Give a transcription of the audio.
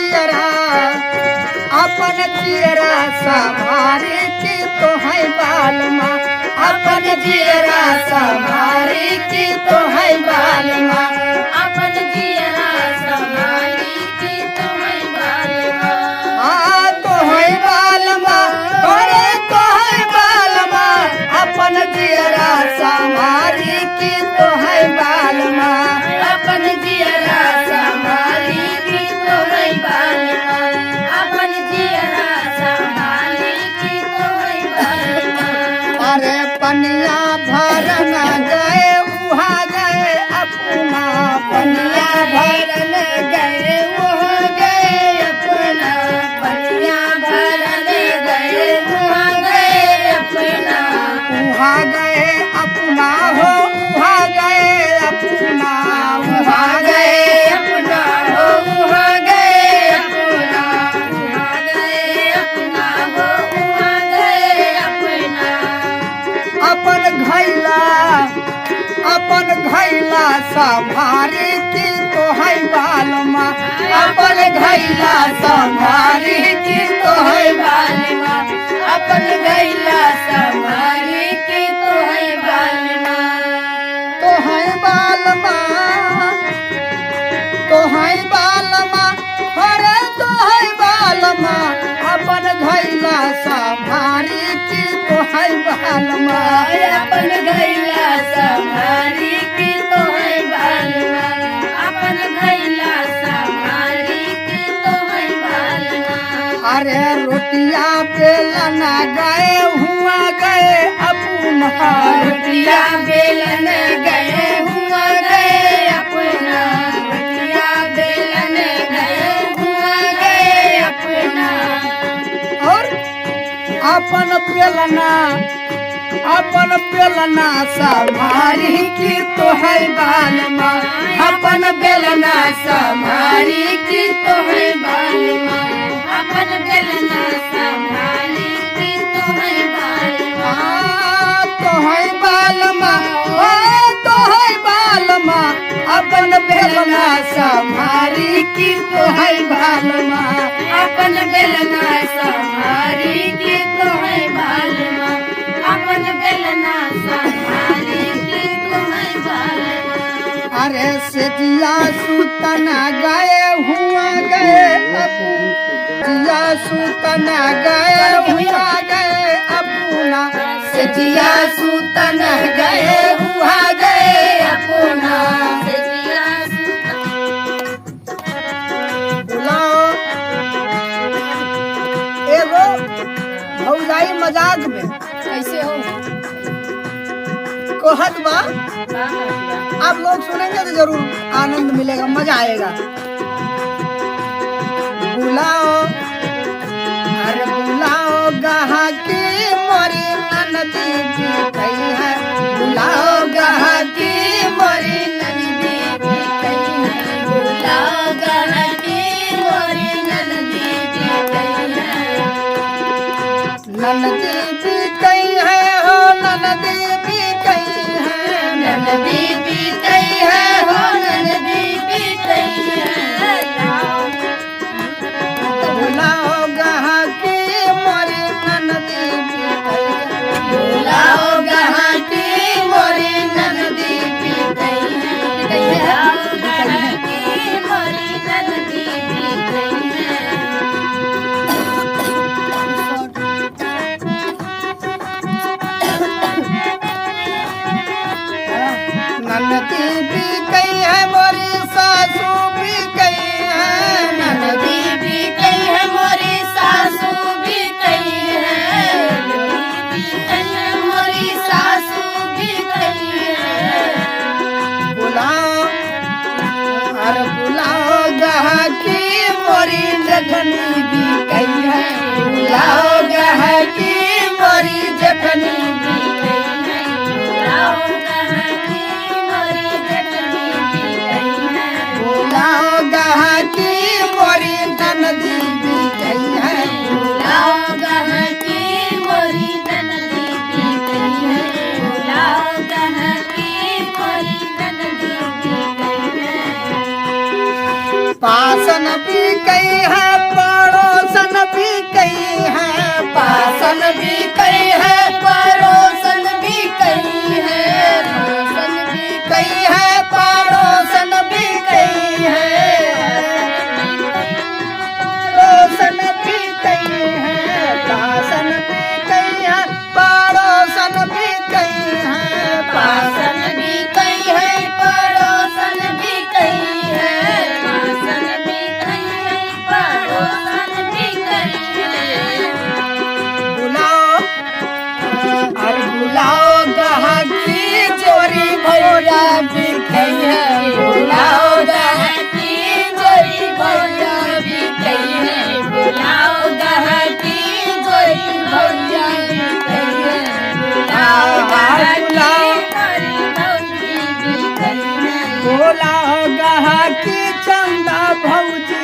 जियरा अपन जियरा संभारे की तो है बालमा अपन जियरा संभारे की तो है बालमा अपन जियरा संभाली की तो है बालमा हाँ तो है बालमा अरे तो है बालमा अपन जियरा संभारे की तो है बालमा अपन जियरा संभाली की तो है बालमा अपन जियरा संभाली की तो है बालमा अरे पनिया भरन गए वहाँ गए अपना पनिया भरन गए वहाँ गए अपना पनिया भरन गए वहाँ गए अपना वहाँ गए अपना हो वहाँ गए अपना वहाँ गए अपना हो वहाँ गए अपना वहाँ गए अपना हो वहाँ गए अपना अपन घैला संभारे की तो है बालमा अपन घैला संभारे की तो है बालमा अपन गैला संभाली की तो है बालमा तो है बालमा तो है बालमा अरे तो है बालमा अपन घैला संभारे की तो है बालमा अपन गैला संभाली की तो है बालमा अपन गैला संभाली की तो है बालमा अरे रोटिया बेलना गए हुआ गए अपना रोटिया बेलन गए हुआ गए अपना रोटिया बेलन गए हुआ गए अपना और अपन बेलना संभारी की तो है बालमा अपन बेलना संभाली की तो है बालमा अपन बेलना संभाली की तो है बालमा तो है बालमा तो है बालमा अपन बेलना संभारी की तो है बालमा अपन बेलना संभाली की तो है बालमा अपन बेलना संभाली की तो है बालमा अरे सेजिया सुतना गए हुआ गए जिया सुतना गए हुआ गए अपना सजिया सूतन गए हुआ गए अपना सजिया बुलाओ एगो भौजाई मजाक में कैसे हो कहत बा आप लोग सुनेंगे तो जरूर आनंद मिलेगा मजा आएगा बुलाओ अरे बुलाओ गहा की मोरी ननदी जी कही है बुलाओ गहा की मोरी नंदी भी कहीं है बुलाओ गहा की मोरी नंदी भी कहीं है ननदी भी कही है हो ननदी भी कही है नंदी भी कहीं है हो नंदी भी कहीं है बुलाओ गहा की मोरी ननदी भी कही है बुलाओ गहा की मोरी नंदी भी कहीं है बुलाओ गहा की मोरी नंदी भी कहीं है ननदी भी कही है मोरी सासू भी कही है नंदी भी कहीं है मोरी सासू भी कहीं है नंदी भी कहीं है मोरी सासू भी कहीं है बुलाओ अरे बुलाओ गहा की मोरी जठनी भी कही है बुलाओ गहा की मोरी जठनी भी कहीं है बुलाओ गहा की मोरी जठनी भी कहीं है बुलाओ गहा की मोरी ननदी भी कही है बुलाओ गहा की मोरी नंदी भी कहीं है बुलाओ गहा की मोरी नंदी भी कहीं है पासन भी कई है पड़ोसन भी कई है पासन भी कई है पड़ोसन भी कई है पासन भी कई है पड़ोसन भी कई है पड़ोसन भी कई है पासन भी कई है पड़ोसन भी कई है पासन भी कई है पड़ोसन भी कई है पासन भी कई है पड़ोसन भी कई है बुलाओ अरे बुलाओ गहकी चोरी भैया भी कई है बुलाओ गहकी जोरी भैया भी कई है बुलाओ गहकी जोरी भैया भी कई है बुलाओ गहकी जोरी भौजी भी कई है बुलाओ गहकी चंदा भौजी